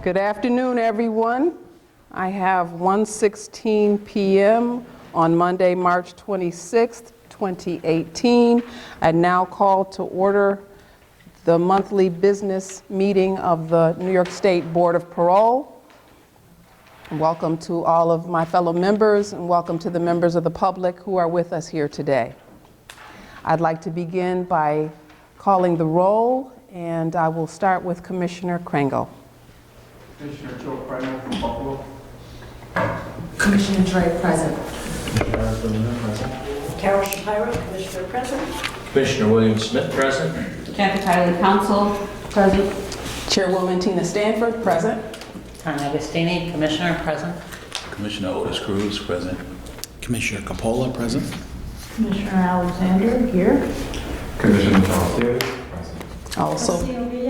Good afternoon, everyone. I have 1:16 p.m. on Monday, March 26th, 2018. I now call to order the monthly business meeting of the New York State Board of Parole. Welcome to all of my fellow members, and welcome to the members of the public who are with us here today. I'd like to begin by calling the roll, and I will start with Commissioner Kringle. Commissioner Joe Primo from Buffalo. Commissioner Dre, present. Commissioner present. Carol Shapiro, Commissioner, present. Commissioner William Smith, present. Kathy Kiley, Council, present. Chairwoman Tina Stanford, present. Tanya Agostini, Commissioner, present. Commissioner Otis Cruz, present. Commissioner Coppola, present. Commissioner Alexander, here. Commissioner Charles Davis, present. Also,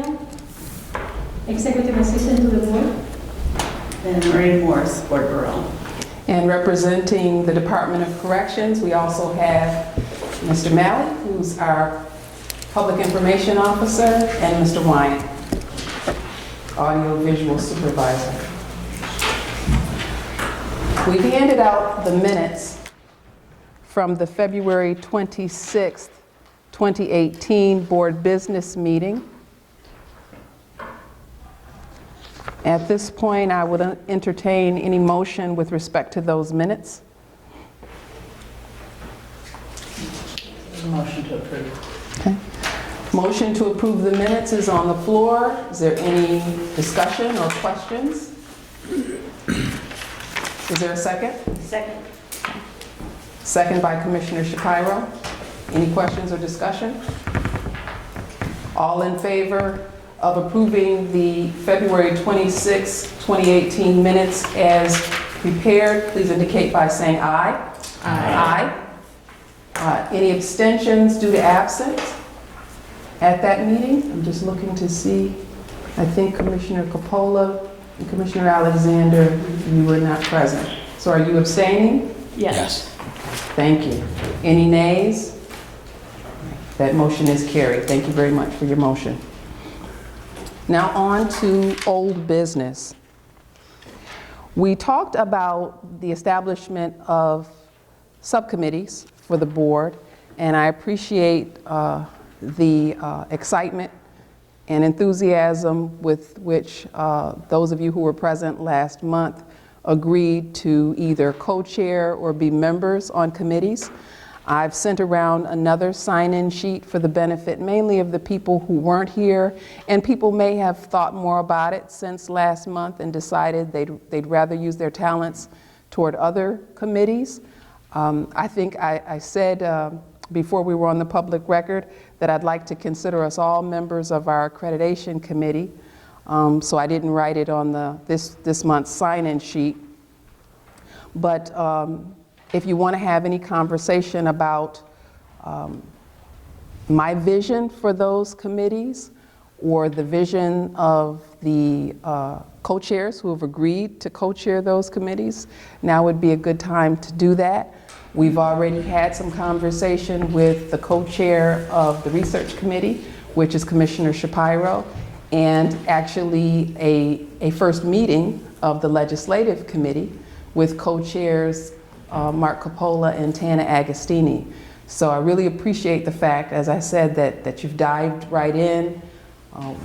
Executive Assistant to the Board. And Marie Morris, Board Parole. and representing the Department of Corrections, we also have Mr. Malley, who's our Public Information Officer, and Mr. Wyatt, Audio-Visual Supervisor. We've handed out the minutes from the February 26th, 2018 Board Business Meeting. At this point, I would entertain any motion with respect to those minutes. Motion to approve. Okay. Motion to approve the minutes is on the floor. Is there any discussion or questions? Is there a second? Second. Second by Commissioner Shapiro. Any questions or discussion? All in favor of approving the February 26, 2018 minutes as prepared, please indicate by saying aye. Aye. Any abstentions due to absence at that meeting? I'm just looking to see. I think Commissioner Coppola and Commissioner Alexander, you were not present. So are you abstaining? Yes. Thank you. Any nays? That motion is carried. Thank you very much for your motion. Now on to old business. We talked about the establishment of subcommittees for the board, and I appreciate the excitement and enthusiasm with which those of you who were present last month agreed to either co-chair or be members on committees. I've sent around another sign-in sheet for the benefit mainly of the people who weren't here, and people may have thought more about it since last month and decided they'd rather use their talents toward other committees. I think I said before we were on the public record that I'd like to consider us all members of our accreditation committee, so I didn't write it on this month's sign-in sheet. But if you want to have any conversation about my vision for those committees or the vision of the co-chairs who have agreed to co-chair those committees, now would be a good time to do that. We've already had some conversation with the co-chair of the research committee, which is Commissioner Shapiro, and actually a first meeting of the legislative committee with co-chairs Mark Coppola and Tana Agostini. So I really appreciate the fact, as I said, that you've dived right in,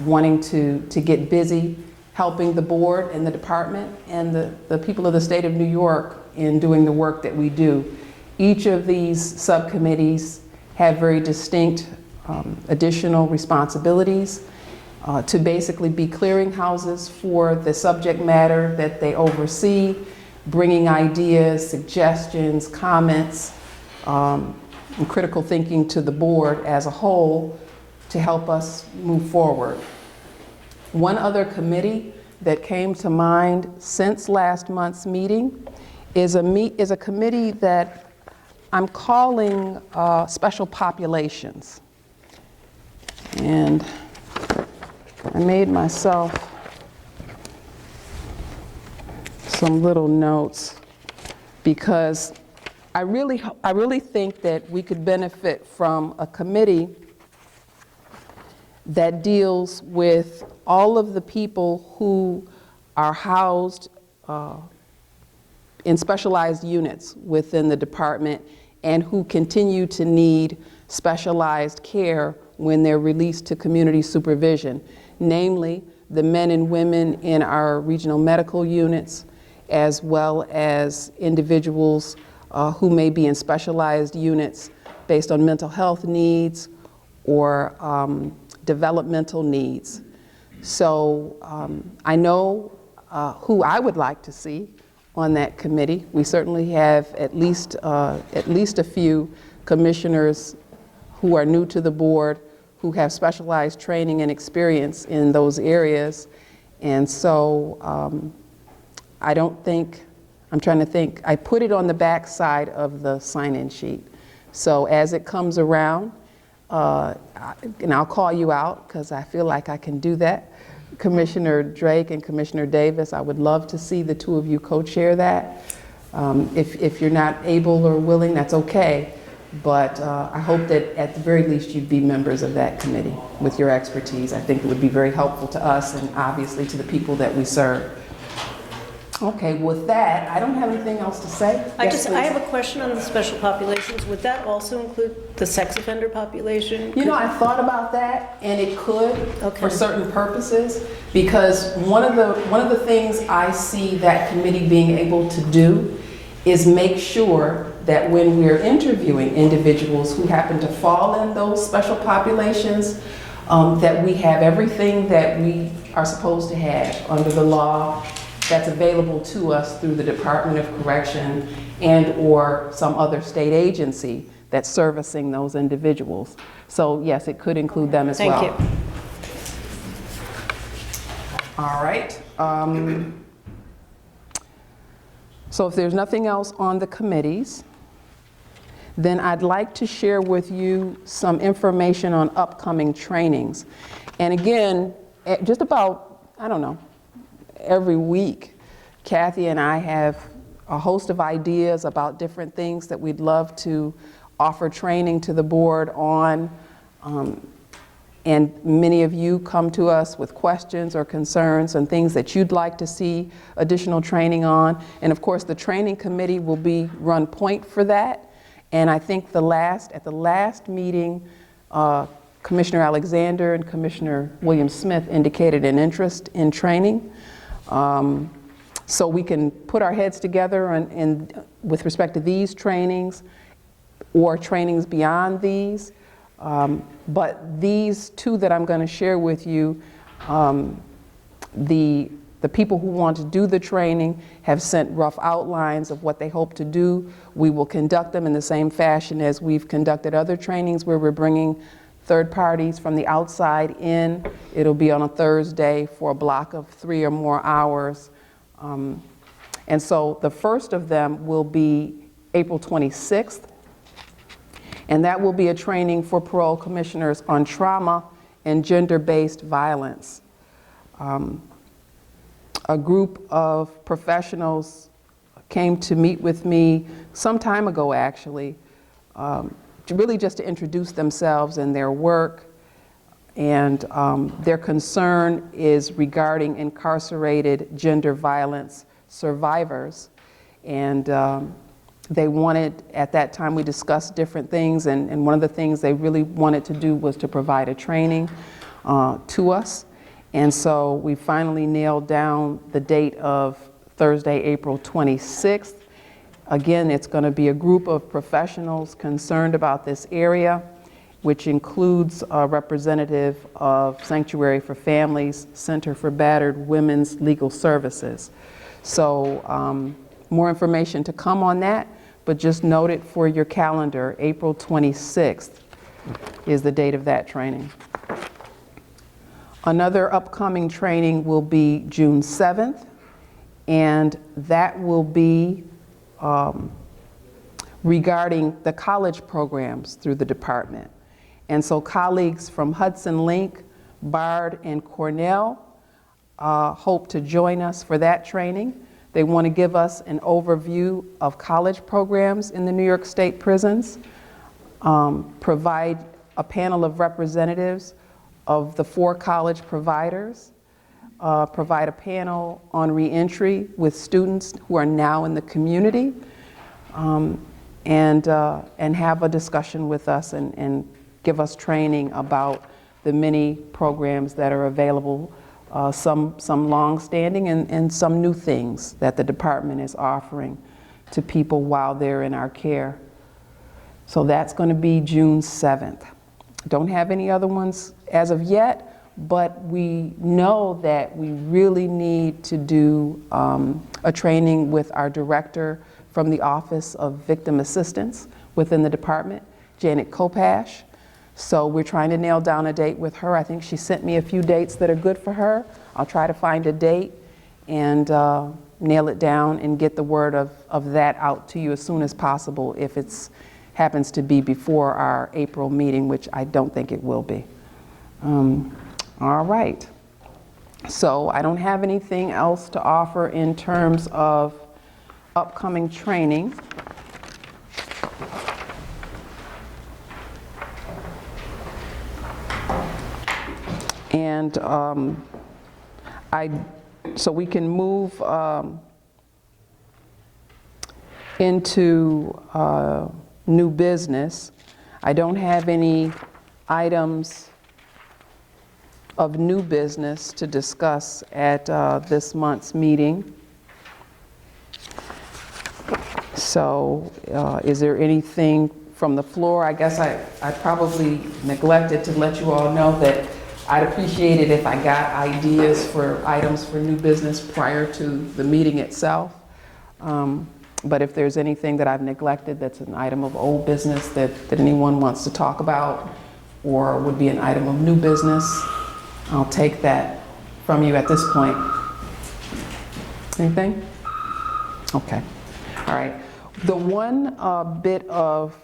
wanting to get busy, helping the board and the department and the people of the state of New York in doing the work that we do. Each of these subcommittees have very distinct additional responsibilities to basically be clearinghouses for the subject matter that they oversee, bringing ideas, suggestions, comments, and critical thinking to the board as a whole to help us move forward. One other committee that came to mind since last month's meeting is a committee that I'm calling Special Populations. And I made myself some little notes because I really think that we could benefit from a committee that deals with all of the people who are housed in specialized units within the department and who continue to need specialized care when they're released to community supervision, namely the men and women in our regional medical units, as well as individuals who may be in specialized units based on mental health needs or developmental needs. So I know who I would like to see on that committee. We certainly have at least a few commissioners who are new to the board, who have specialized training and experience in those areas. And so I don't think, I'm trying to think, I put it on the back side of the sign-in sheet. So as it comes around, and I'll call you out because I feel like I can do that. Commissioner Drake and Commissioner Davis, I would love to see the two of you co-chair that. If you're not able or willing, that's okay. But I hope that at the very least you'd be members of that committee with your expertise. I think it would be very helpful to us and obviously to the people that we serve. Okay, with that, I don't have anything else to say. Yes, I please. have a question on the special populations. Would that also include the sex offender population? You know, I thought about that, and it could Okay. for certain purposes, because one of the things I see that committee being able to do is make sure that when we're interviewing individuals who happen to fall in those special populations, that we have everything that we are supposed to have under the law that's available to us through the Department of Correction and or some other state agency that's servicing those individuals. So yes, it could include them as well. Thank you. All right. So if there's nothing else on the committees, then I'd like to share with you some information on upcoming trainings. And again, just about, I don't know, every week, Kathy and I have a host of ideas about different things that we'd love to offer training to the board on. And many of you come to us with questions or concerns and things that you'd like to see additional training on. And of course, the training committee will be run point for that. And I think at the last meeting, Commissioner Alexander and Commissioner William Smith indicated an interest in training. So we can put our heads together and with respect to these trainings or trainings beyond these. But these two that I'm going to share with you, the people who want to do the training have sent rough outlines of what they hope to do. We will conduct them in the same fashion as we've conducted other trainings where we're bringing third parties from the outside in. It'll be on a Thursday for a block of 3 or more hours. And so the first of them will be April 26th. And that will be a training for parole commissioners on trauma and gender-based violence. A group of professionals came to meet with me some time ago, actually, really just to introduce themselves and their work. And their concern is regarding incarcerated gender violence survivors. And they wanted, at that time we discussed different things, and one of the things they really wanted to do was to provide a training to us. And so we finally nailed down the date of Thursday, April 26th. Again, it's going to be a group of professionals concerned about this area, which includes a representative of Sanctuary for Families, Center for Battered Women's Legal Services. So more information to come on that, but just note it for your calendar. April 26th is the date of that training. Another upcoming training will be June 7th, and that will be regarding the college programs through the department. And so colleagues from Hudson Link, Bard, and Cornell hope to join us for that training. They want to give us an overview of college programs in the New York State prisons, provide a panel of representatives of the 4 college providers, provide a panel on reentry with students who are now in the community, and have a discussion with us and give us training about the many programs that are available, some long-standing and some new things that the department is offering to people while they're in our care. So that's going to be June 7th. Don't have any other ones as of yet, but we know that we really need to do a training with our director from the Office of Victim Assistance within the department, Janet Kopash. So we're trying to nail down a date with her. I think she sent me a few dates that are good for her. I'll try to find a date and nail it down and get the word of that out to you as soon as possible if it happens to be before our April meeting, which I don't think it will be. All right. So I don't have anything else to offer in terms of upcoming training. And so we can move into new business. I don't have any items of new business to discuss at this month's meeting. So is there anything from the floor? I guess I probably neglected to let you all know that I'd appreciate it if I got ideas for items for new business prior to the meeting itself. But if there's anything that I've neglected that's an item of old business that anyone wants to talk about or would be an item of new business, I'll take that from you at this point. Anything? Okay. All right. The one bit of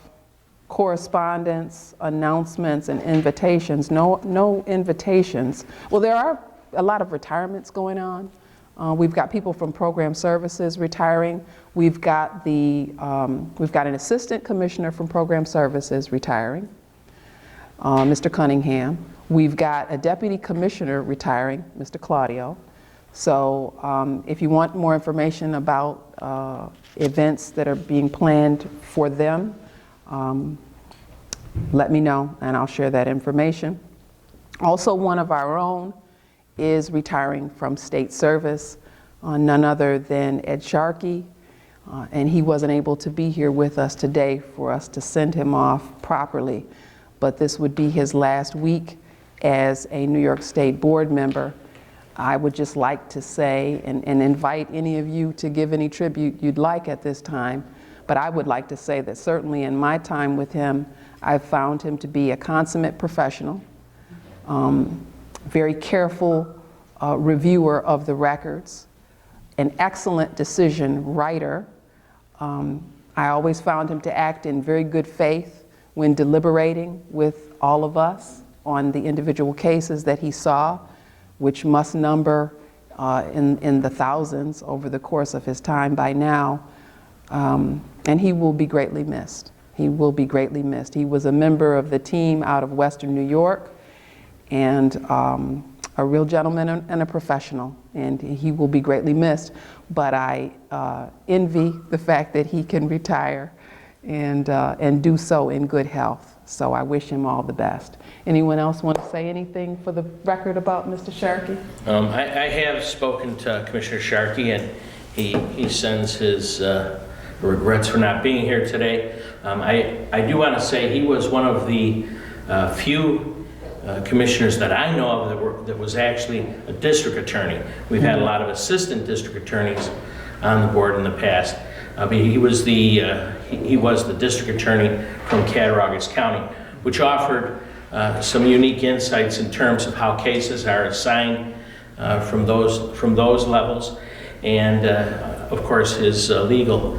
correspondence, announcements, and invitations, no invitations. Well, there are a lot of retirements going on. We've got people from program services retiring. We've got an assistant commissioner from program services retiring, Mr. Cunningham. We've got a deputy commissioner retiring, Mr. Claudio. So if you want more information about events that are being planned for them, let me know and I'll share that information. Also, one of our own is retiring from state service, none other than Ed Sharkey, and he wasn't able to be here with us today for us to send him off properly, but this would be his last week as a New York State board member. I would just like to say and invite any of you to give any tribute you'd like at this time, but I would like to say that certainly in my time with him, I've found him to be a consummate professional, very careful reviewer of the records, an excellent decision writer. I always found him to act in very good faith when deliberating with all of us on the individual cases that he saw, which must number in the thousands over the course of his time by now. And he will be greatly missed. He will be greatly missed. He was a member of the team out of Western New York and a real gentleman and a professional, and he will be greatly missed. But I envy the fact that he can retire and do so in good health. So I wish him all the best. Anyone else want to say anything for the record about Mr. Sharkey? I have spoken to Commissioner Sharkey, and he sends his regrets for not being here today. I do want to say he was one of the few commissioners that I know of that was actually a district attorney. We've had a lot of assistant district attorneys on the board in the past, but he was the district attorney from Cattaraugus County, which offered some unique insights in terms of how cases are assigned from those levels, and of course his legal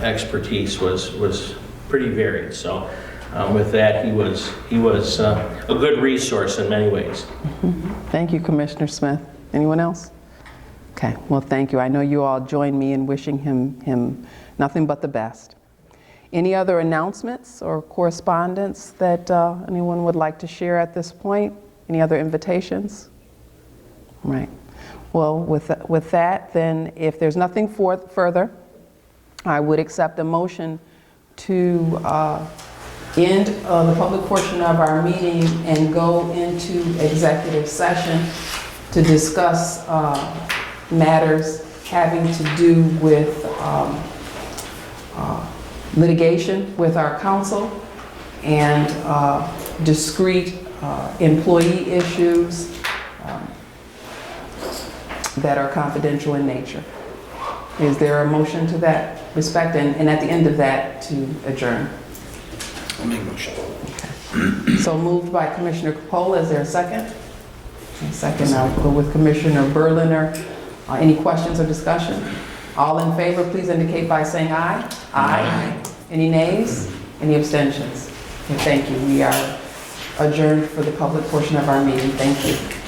expertise was pretty varied. So with that, he was a good resource in many ways. Thank you, Commissioner Smith. Anyone else? Okay, well, thank you. I know you all join me in wishing him nothing but the best. Any other announcements or correspondence that anyone would like to share at this point? Any other invitations? Right. Well, with that, then, if there's nothing further, I would accept a motion to end the public portion of our meeting and go into executive session to discuss matters having to do with litigation with our counsel and discrete employee issues that are confidential in nature. Is there a motion to that respect? And at the end of that, to adjourn. I'll make a motion. So moved by Commissioner Capola. Is there a second? A second. I'll go with Commissioner Berliner. Any questions or discussion? All in favor, please indicate by saying aye. Aye. Any nays? Any abstentions? Okay, thank you. We are adjourned for the public portion of our meeting. Thank you.